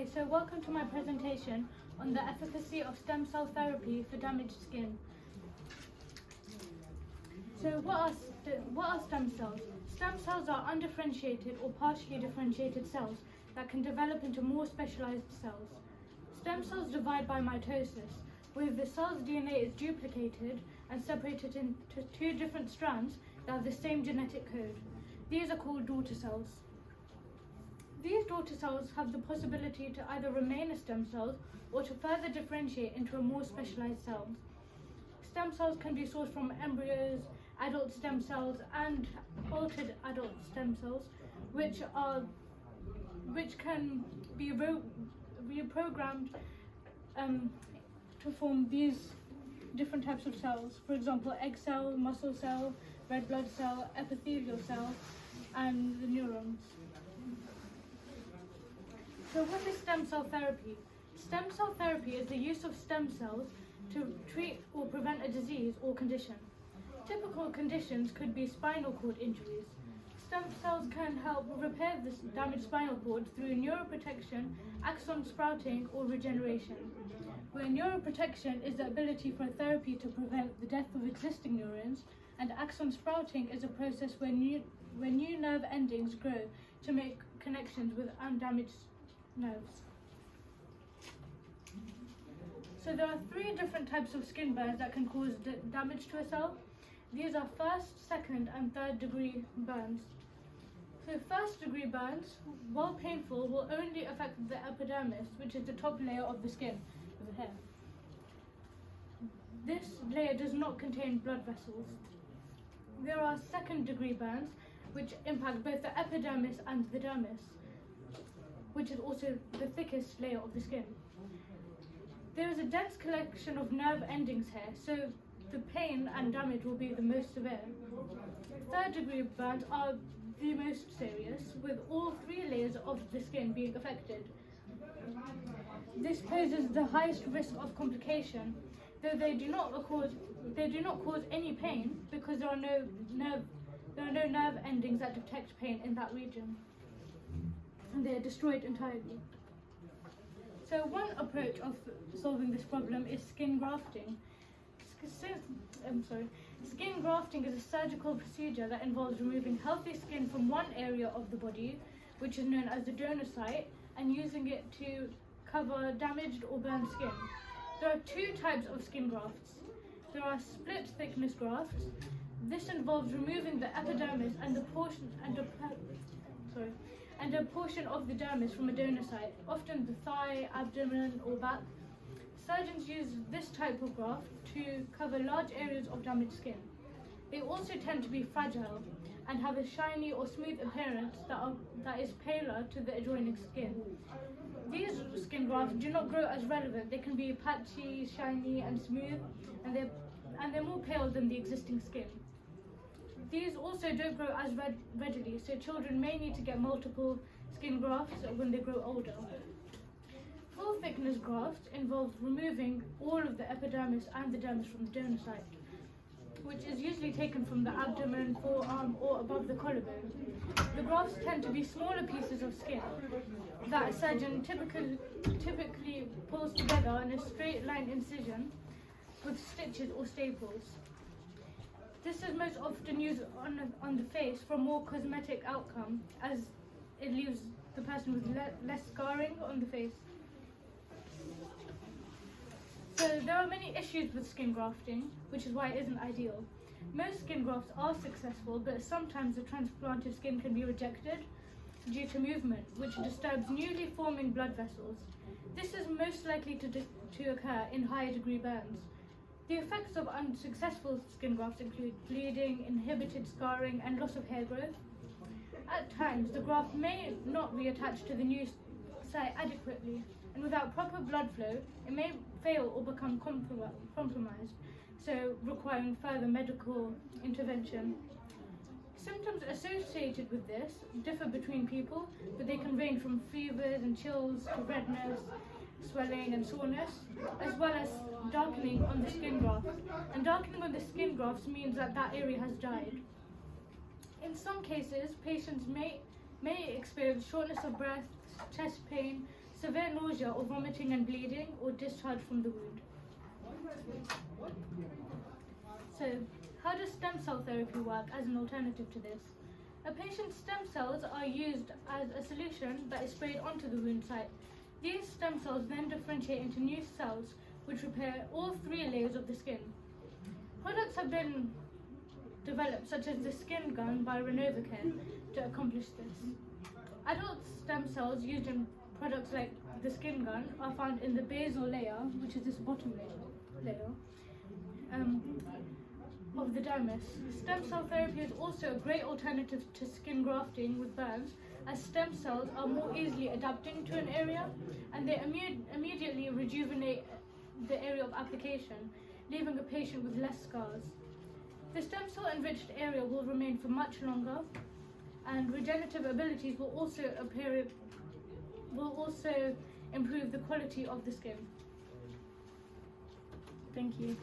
Hi, so welcome to my presentation on the efficacy of stem cell therapy for damaged skin. So what are stem cells? Stem cells are undifferentiated or partially differentiated cells that can develop into more specialized cells. Stem cells divide by mitosis, where the cell's DNA is duplicated and separated into two different strands that have the same genetic code. These are called daughter cells. These daughter cells have the possibility to either remain as stem cells or to further differentiate into a more specialized cell. Stem cells can be sourced from embryos, adult stem cells, and altered adult stem cells, which can be reprogrammed to form these different types of cells. For example, egg cell, muscle cell, red blood cell, epithelial cell, and the neurons. So what is stem cell therapy? Stem cell therapy is the use of stem cells to treat or prevent a disease or condition. Typical conditions could be spinal cord injuries. Stem cells can help repair this damaged spinal cord through neuroprotection, axon sprouting, or regeneration. Where neuroprotection is the ability for therapy to prevent the death of existing neurons, and axon sprouting is a process where new nerve endings grow to make connections with undamaged nerves. So there are three different types of skin burns that can cause damage to a cell. These are first, second, and third degree burns. So first degree burns, while painful, will only affect the epidermis, which is the top layer of the skin over here. This layer does not contain blood vessels. There are second degree burns, which impact both the epidermis and the dermis, which is also the thickest layer of the skin. There is a dense collection of nerve endings here, so the pain and damage will be the most severe. Third degree burns are the most serious, with all three layers of the skin being affected. This poses the highest risk of complication, though they do not cause any pain because there are no nerve endings that detect pain in that region, and they are destroyed entirely. So one approach of solving this problem is skin grafting. Skin grafting is a surgical procedure that involves removing healthy skin from one area of the body, which is known as the donor site, and using it to cover damaged or burned skin. There are two types of skin grafts. There are split thickness grafts. This involves removing the epidermis and a portion of the dermis from a donor site, often the thigh, abdomen, or back. Surgeons use this type of graft to cover large areas of damaged skin. They also tend to be fragile and have a shiny or smooth appearance that is paler to the adjoining skin. These skin grafts do not grow as relevant. They can be patchy, shiny, and smooth, and they're more pale than the existing skin. These also don't grow as readily, so children may need to get multiple skin grafts when they grow older. Full thickness grafts involve removing all of the epidermis and the dermis from the donor site, which is usually taken from the abdomen, forearm, or above the collarbone. The grafts tend to be smaller pieces of skin that a surgeon typically pulls together in a straight line incision with stitches or staples. This is most often used on the face for a more cosmetic outcome, as it leaves the person with less scarring on the face. So there are many issues with skin grafting, which is why it isn't ideal. Most skin grafts are successful, but sometimes the transplanted skin can be rejected due to movement, which disturbs newly forming blood vessels. This is most likely to occur in higher degree burns. The effects of unsuccessful skin grafts include bleeding, inhibited scarring, and loss of hair growth. At times, the graft may not reattach to the new site adequately, and without proper blood flow, it may fail or become compromised, so requiring further medical intervention. Symptoms associated with this differ between people, but they can range from fevers and chills to redness, swelling and soreness, as well as darkening on the skin graft. And darkening on the skin grafts means that area has died. In some cases, patients may experience shortness of breath, chest pain, severe nausea or vomiting and bleeding, or discharge from the wound. So, how does stem cell therapy work as an alternative to this? A patient's stem cells are used as a solution that is sprayed onto the wound site. These stem cells then differentiate into new cells which repair all 3 layers of the skin. Products have been developed, such as the skin gun by Renovacare, to accomplish this. Adult stem cells used in products like the skin gun are found in the basal layer, which is this bottom layer of the dermis. Stem cell therapy is also a great alternative to skin grafting with burns, as stem cells are more easily adapting to an area and they immediately rejuvenate the area of application, leaving a patient with less scars. The stem cell enriched area will remain for much longer, and regenerative abilities will also improve the quality of the skin. Thank you.